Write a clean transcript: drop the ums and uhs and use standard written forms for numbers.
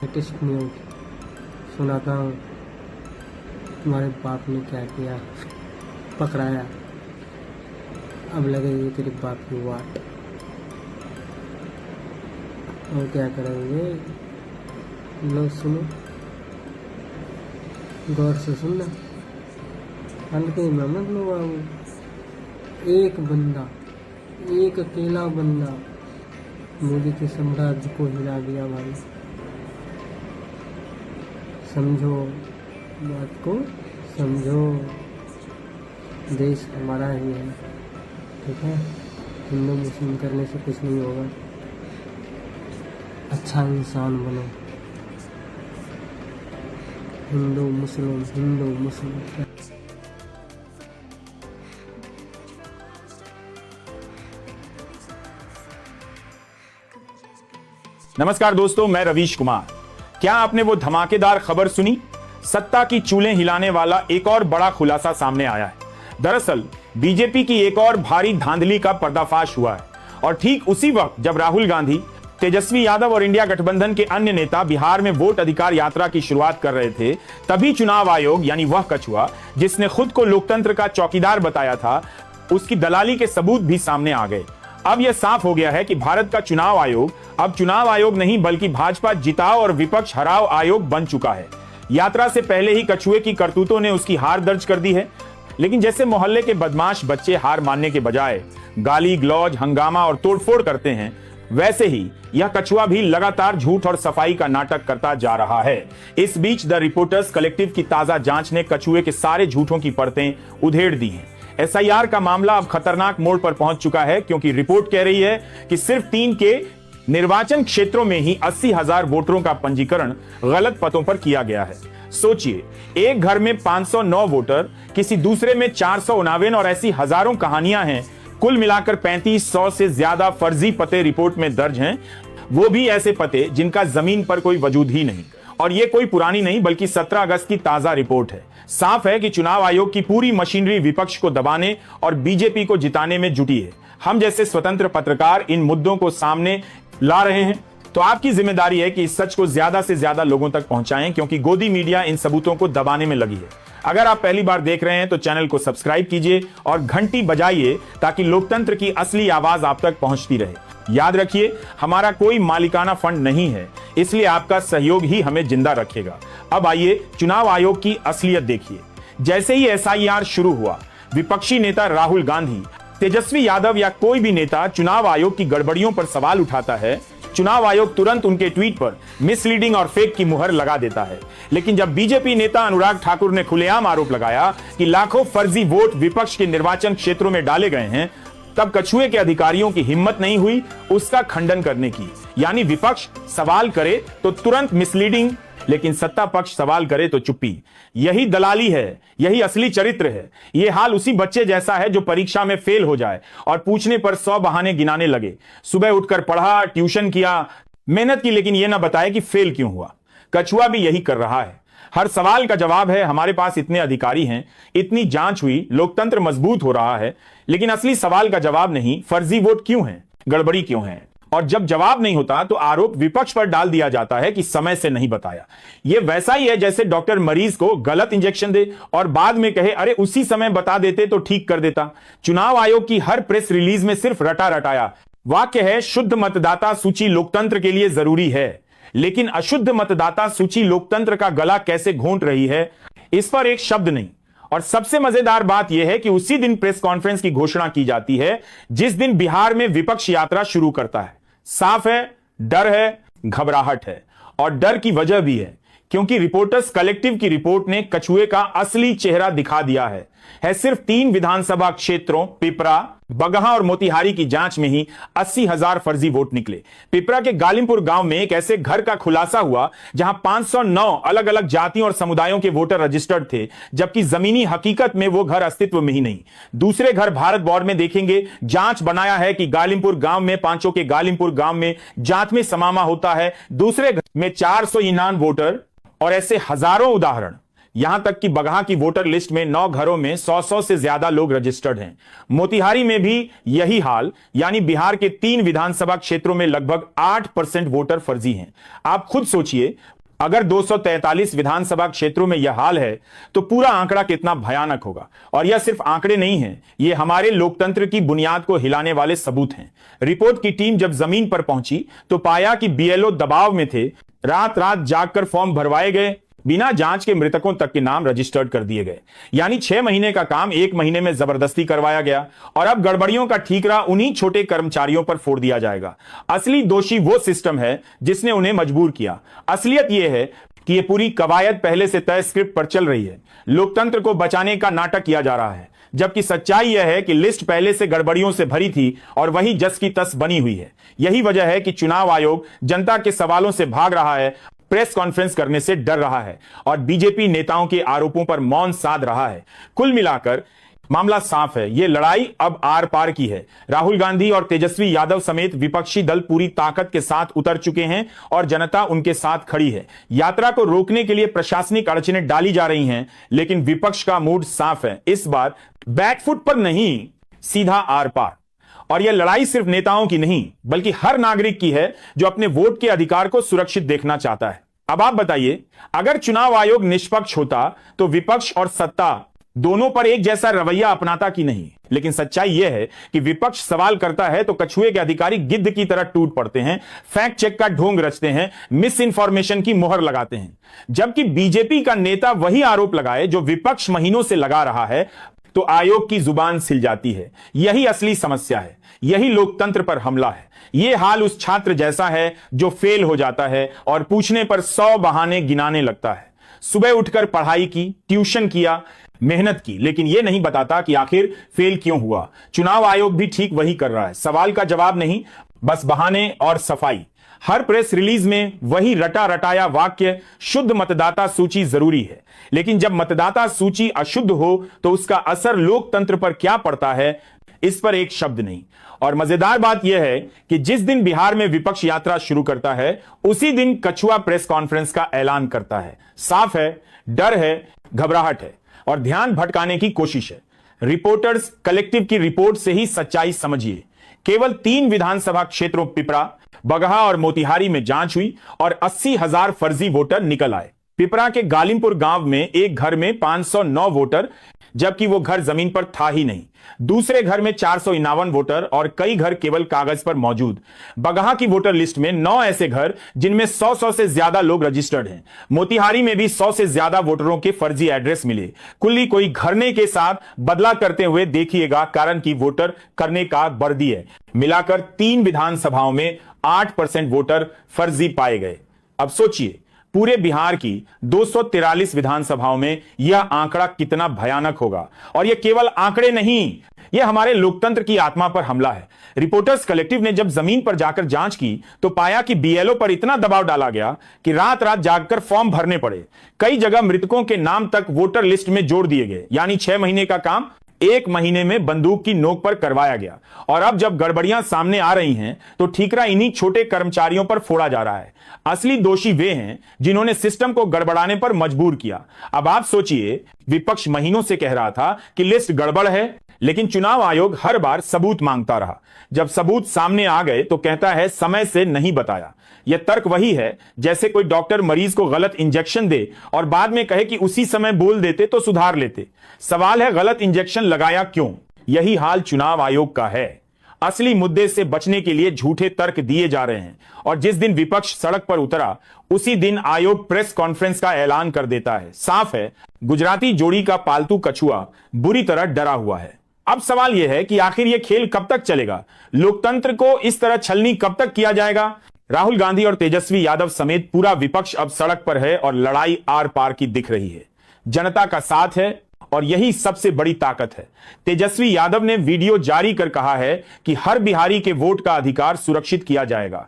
Latest news सुनाता हूँ। तुम्हारे बाप ने क्या किया, पकड़ाया, अब लगेगी तेरे बाप की वाट। और क्या करेंगे, लो सुनो, गौर से सुनना। हल्के में मत लो बाबू। एक बंदा, एक अकेला बंदा मोदी के साम्राज्य को हिला दिया भाई। समझो बात को, समझो। देश हमारा ही है, ठीक है। हिंदू मुस्लिम करने से कुछ नहीं होगा। अच्छा इंसान बनो। हिंदू मुस्लिम, हिंदू मुस्लिम। नमस्कार दोस्तों, मैं रवीश कुमार। क्या आपने वो धमाकेदार खबर सुनी? सत्ता की चूल्हें हिलाने वाला एक और बड़ा खुलासा सामने आया है। दरअसल बीजेपी की एक और भारी धांधली का पर्दाफाश हुआ है। और ठीक उसी वक्त जब राहुल गांधी, तेजस्वी यादव और इंडिया गठबंधन के अन्य नेता बिहार में वोट अधिकार यात्रा की शुरुआत कर रहे थे, तभी चुनाव आयोग यानी वह कछुआ जिसने खुद को लोकतंत्र का चौकीदार बताया था, उसकी दलाली के सबूत भी सामने आ गए। अब यह साफ हो गया है कि भारत का चुनाव आयोग अब चुनाव आयोग नहीं बल्कि भाजपा जिताओ और विपक्ष हराओ आयोग बन चुका है। यात्रा से पहले ही कछुए की करतूतों ने उसकी हार दर्ज कर दी है। लेकिन जैसे मोहल्ले के बदमाश बच्चे हार मानने के बजाय गाली गलौज, हंगामा और तोड़फोड़ करते हैं, वैसे ही यह कछुआ भी लगातार झूठ और सफाई का नाटक करता जा रहा है। इस बीच द रिपोर्टर्स कलेक्टिव की ताजा जांच ने कछुए के सारे झूठों की परतें उधेड़ दी हैं। एसआईआर का मामला अब खतरनाक मोड़ पर पहुंच चुका है, क्योंकि रिपोर्ट कह रही है कि सिर्फ 3 के निर्वाचन क्षेत्रों में ही 80,000 वोटरों का पंजीकरण गलत पतों पर किया गया है। सोचिए, एक घर में 509 वोटर, किसी दूसरे में 459 और ऐसी हजारों कहानियां हैं। कुल मिलाकर 3500 से ज्यादा फर्जी पते रिपोर्ट में दर्ज हैं, वो भी ऐसे पते जिनका जमीन पर कोई वजूद ही नहीं। और ये कोई पुरानी नहीं बल्कि 17 अगस्त की ताजा रिपोर्ट है। साफ है कि चुनाव आयोग की पूरी मशीनरी विपक्ष को दबाने और बीजेपी को जिताने में जुटी है। हम जैसे स्वतंत्र पत्रकार इन मुद्दों को सामने ला रहे हैं, तो आपकी जिम्मेदारी है कि इस सच को ज्यादा से ज्यादा लोगों तक पहुंचाएं, क्योंकि गोदी मीडिया इन सबूतों को दबाने में लगी है। अगर आप पहली बार देख रहे हैं तो चैनल को सब्सक्राइब कीजिए और घंटी बजाइए, ताकि लोकतंत्र की असली आवाज आप तक पहुंचती रहे। याद रखिए, हमारा कोई मालिकाना फंड नहीं है, इसलिए आपका सहयोग ही हमें जिंदा रखेगा। अब आइए चुनाव आयोग की असलियत देखिए। जैसे ही एसआईआर शुरू हुआ, विपक्षी नेता राहुल गांधी, तेजस्वी यादव या कोई भी नेता चुनाव आयोग की गड़बड़ियों पर सवाल उठाता है, चुनाव आयोग तुरंत उनके ट्वीट पर मिसलीडिंग और फेक की मुहर लगा देता है। लेकिन जब बीजेपी नेता अनुराग ठाकुर ने खुलेआम आरोप लगाया कि लाखों फर्जी वोट विपक्ष के निर्वाचन क्षेत्रों में डाले गए हैं, तब कछुए के अधिकारियों की हिम्मत नहीं हुई उसका खंडन करने की। यानी विपक्ष सवाल करे तो तुरंत मिसलीडिंग, लेकिन सत्ता पक्ष सवाल करे तो चुप्पी। यही दलाली है, यही असली चरित्र है। यह हाल उसी बच्चे जैसा है जो परीक्षा में फेल हो जाए और पूछने पर 100 बहाने गिनाने लगे। सुबह उठकर पढ़ा, ट्यूशन किया, मेहनत की, लेकिन यह ना बताए कि फेल क्यों हुआ। कछुआ भी यही कर रहा है। हर सवाल का जवाब है हमारे पास इतने अधिकारी हैं, इतनी जांच हुई, लोकतंत्र मजबूत हो रहा है। लेकिन असली सवाल का जवाब नहीं, फर्जी वोट क्यों है, गड़बड़ी क्यों है। और जब जवाब नहीं होता तो आरोप विपक्ष पर डाल दिया जाता है कि समय से नहीं बताया। यह वैसा ही है जैसे डॉक्टर मरीज को गलत इंजेक्शन दे और बाद में कहे, अरे उसी समय बता देते तो ठीक कर देता। चुनाव आयोग की हर प्रेस रिलीज में सिर्फ रटा रटाया वाक्य है, शुद्ध मतदाता सूची लोकतंत्र के लिए जरूरी है। लेकिन अशुद्ध मतदाता सूची लोकतंत्र का गला कैसे घोंट रही है, इस पर एक शब्द नहीं। और सबसे मजेदार बात यह है कि उसी दिन प्रेस कॉन्फ्रेंस की घोषणा की जाती है जिस दिन बिहार में विपक्ष यात्रा शुरू करता है। साफ है, डर है, घबराहट है। और डर की वजह भी है, क्योंकि रिपोर्टर्स कलेक्टिव की रिपोर्ट ने कछुए का असली चेहरा दिखा दिया है। सिर्फ 3 विधानसभा क्षेत्रों पिपरा, बगहा और मोतिहारी की जांच में ही 80,000 फर्जी वोट निकले। पिपरा के गालिमपुर गांव में एक ऐसे घर का खुलासा हुआ जहां 509 अलग अलग जातियों और समुदायों के वोटर रजिस्टर्ड थे, जबकि जमीनी हकीकत में वो घर अस्तित्व में ही नहीं। दूसरे घर भारत बोर्ड में देखेंगे, जांच बनाया है कि गालिमपुर गांव में, पांचों के गालिमपुर गांव में जात में समामा होता है। दूसरे घर में 499 वोटर और ऐसे हजारों उदाहरण। यहां तक कि बगहा की वोटर लिस्ट में 9 घरों में 100 से ज्यादा लोग रजिस्टर्ड हैं। मोतिहारी में भी यही हाल, यानी बिहार के 3 विधानसभा क्षेत्रों में लगभग 8% वोटर फर्जी हैं। आप खुद सोचिए, अगर 243 विधानसभा क्षेत्रों में यह हाल है तो पूरा आंकड़ा कितना भयानक होगा। और यह सिर्फ आंकड़े नहीं हैं, ये हमारे लोकतंत्र की बुनियाद को हिलाने वाले सबूत हैं। रिपोर्ट की टीम जब जमीन पर पहुंची तो पाया कि बीएलओ दबाव में थे, रात रात जागकर फॉर्म भरवाए गए, बिना जांच के मृतकों तक के नाम रजिस्टर्ड कर दिए गए। यानी 6 महीने का काम 1 महीने में जबरदस्ती करवाया गया और अब गड़बड़ियों का ठीकरा उन्हीं छोटे कर्मचारियों पर फोड़ दिया जाएगा। असली दोषी वो सिस्टम है जिसने उन्हें मजबूर किया। असलियत यह है कि यह पूरी कवायद पहले से तय स्क्रिप्ट पर चल रही है। लोकतंत्र को बचाने का नाटक किया जा रहा है, जबकि सच्चाई यह है कि लिस्ट पहले से गड़बड़ियों से भरी थी और वही जस की तस बनी हुई है। यही वजह है कि चुनाव आयोग जनता के सवालों से भाग रहा है, प्रेस कॉन्फ्रेंस करने से डर रहा है और बीजेपी नेताओं के आरोपों पर मौन साध रहा है। कुल मिलाकर मामला साफ है, यह लड़ाई अब आर पार की है। राहुल गांधी और तेजस्वी यादव समेत विपक्षी दल पूरी ताकत के साथ उतर चुके हैं और जनता उनके साथ खड़ी है। यात्रा को रोकने के लिए प्रशासनिक अड़चनें डाली जा रही हैं, लेकिन विपक्ष का मूड साफ है। इस बार बैकफुट पर नहीं, सीधा आर पार। और यह लड़ाई सिर्फ नेताओं की नहीं, बल्कि हर नागरिक की है जो अपने वोट के अधिकार को सुरक्षित देखना चाहता है। अब आप बताइए, अगर चुनाव आयोग निष्पक्ष होता तो विपक्ष और सत्ता दोनों पर एक जैसा रवैया अपनाता कि नहीं। लेकिन सच्चाई यह है कि विपक्ष सवाल करता है तो कछुए के अधिकारी गिद्ध की तरह टूट पड़ते हैं, फैक्ट चेक का ढोंग रचते हैं, मिस इंफॉर्मेशन की मोहर लगाते हैं। जबकि बीजेपी का नेता वही आरोप लगाए जो विपक्ष महीनों से लगा रहा है तो आयोग की जुबान सिल जाती है। यही असली समस्या है, यही लोकतंत्र पर हमला है। यह हाल उस छात्र जैसा है जो फेल हो जाता है और पूछने पर 100 बहाने गिनाने लगता है। सुबह उठकर पढ़ाई की, ट्यूशन किया, मेहनत की, लेकिन यह नहीं बताता कि आखिर फेल क्यों हुआ। चुनाव आयोग भी ठीक वही कर रहा है। सवाल का जवाब नहीं, बस बहाने और सफाई। हर प्रेस रिलीज में वही रटा रटाया वाक्य, शुद्ध मतदाता सूची जरूरी है। लेकिन जब मतदाता सूची अशुद्ध हो तो उसका असर लोकतंत्र पर क्या पड़ता है, इस पर एक शब्द नहीं। और मजेदार बात यह है कि जिस दिन बिहार में विपक्ष यात्रा शुरू करता है उसी दिन कछुआ प्रेस कॉन्फ्रेंस का ऐलान करता है। साफ है, डर है, घबराहट है और ध्यान भटकाने की कोशिश है। रिपोर्टर्स कलेक्टिव की रिपोर्ट से ही सच्चाई समझिए। केवल 3 विधानसभा क्षेत्रों पिपरा, बगहा और मोतिहारी में जांच हुई और 80,000 फर्जी वोटर निकल आए। पिपरा के गालिमपुर गांव में एक घर में 509 वोटर, जबकि वो घर जमीन पर था ही नहीं। दूसरे घर में 451 वोटर और कई घर केवल कागज पर मौजूद। बगहा की वोटर लिस्ट में 9 ऐसे घर जिनमें 100 से ज्यादा लोग रजिस्टर्ड हैं। मोतिहारी में भी 100 से ज्यादा वोटरों के फर्जी एड्रेस मिले। कुल्ली कोई घरने के साथ बदला करते हुए देखिएगा, कारण की वोटर करने का वर्दी है। मिलाकर 3 विधानसभाओं में 8% वोटर फर्जी पाए गए। अब सोचिए, पूरे बिहार की 243 विधानसभाओं में यह आंकड़ा कितना भयानक होगा। और यह केवल आंकड़े नहीं, यह हमारे लोकतंत्र की आत्मा पर हमला है। रिपोर्टर्स कलेक्टिव ने जब जमीन पर जाकर जांच की तो पाया कि बीएलओ पर इतना दबाव डाला गया कि रात रात जागकर फॉर्म भरने पड़े। कई जगह मृतकों के नाम तक वोटर लिस्ट में जोड़ दिए गए। यानी 6 महीने का काम 1 महीने में बंदूक की नोक पर करवाया गया। और अब जब गड़बड़ियां सामने आ रही हैं तो ठीकरा इन्हीं छोटे कर्मचारियों पर फोड़ा जा रहा है। असली दोषी वे हैं जिन्होंने सिस्टम को गड़बड़ाने पर मजबूर किया। अब आप सोचिए, विपक्ष महीनों से कह रहा था कि लिस्ट गड़बड़ है, लेकिन चुनाव आयोग हर बार सबूत मांगता रहा। जब सबूत सामने आ गए तो कहता है समय से नहीं बताया। यह तर्क वही है जैसे कोई डॉक्टर मरीज को गलत इंजेक्शन दे और बाद में कहे कि उसी समय बोल देते तो सुधार लेते। सवाल है, गलत इंजेक्शन लगाया क्यों? यही हाल चुनाव आयोग का है। असली मुद्दे से बचने के लिए झूठे तर्क दिए जा रहे हैं और जिस दिन विपक्ष सड़क पर उतरा उसी दिन आयोग प्रेस कॉन्फ्रेंस का ऐलान कर देता है। साफ है, गुजराती जोड़ी का पालतू कछुआ बुरी तरह डरा हुआ है। अब सवाल यह है कि आखिर यह खेल कब तक चलेगा? लोकतंत्र को इस तरह छलनी कब तक किया जाएगा? राहुल गांधी और तेजस्वी यादव समेत पूरा विपक्ष अब सड़क पर है और लड़ाई आर पार की दिख रही है। जनता का साथ है और यही सबसे बड़ी ताकत है। तेजस्वी यादव ने वीडियो जारी कर कहा है कि हर बिहारी के वोट का अधिकार सुरक्षित किया जाएगा।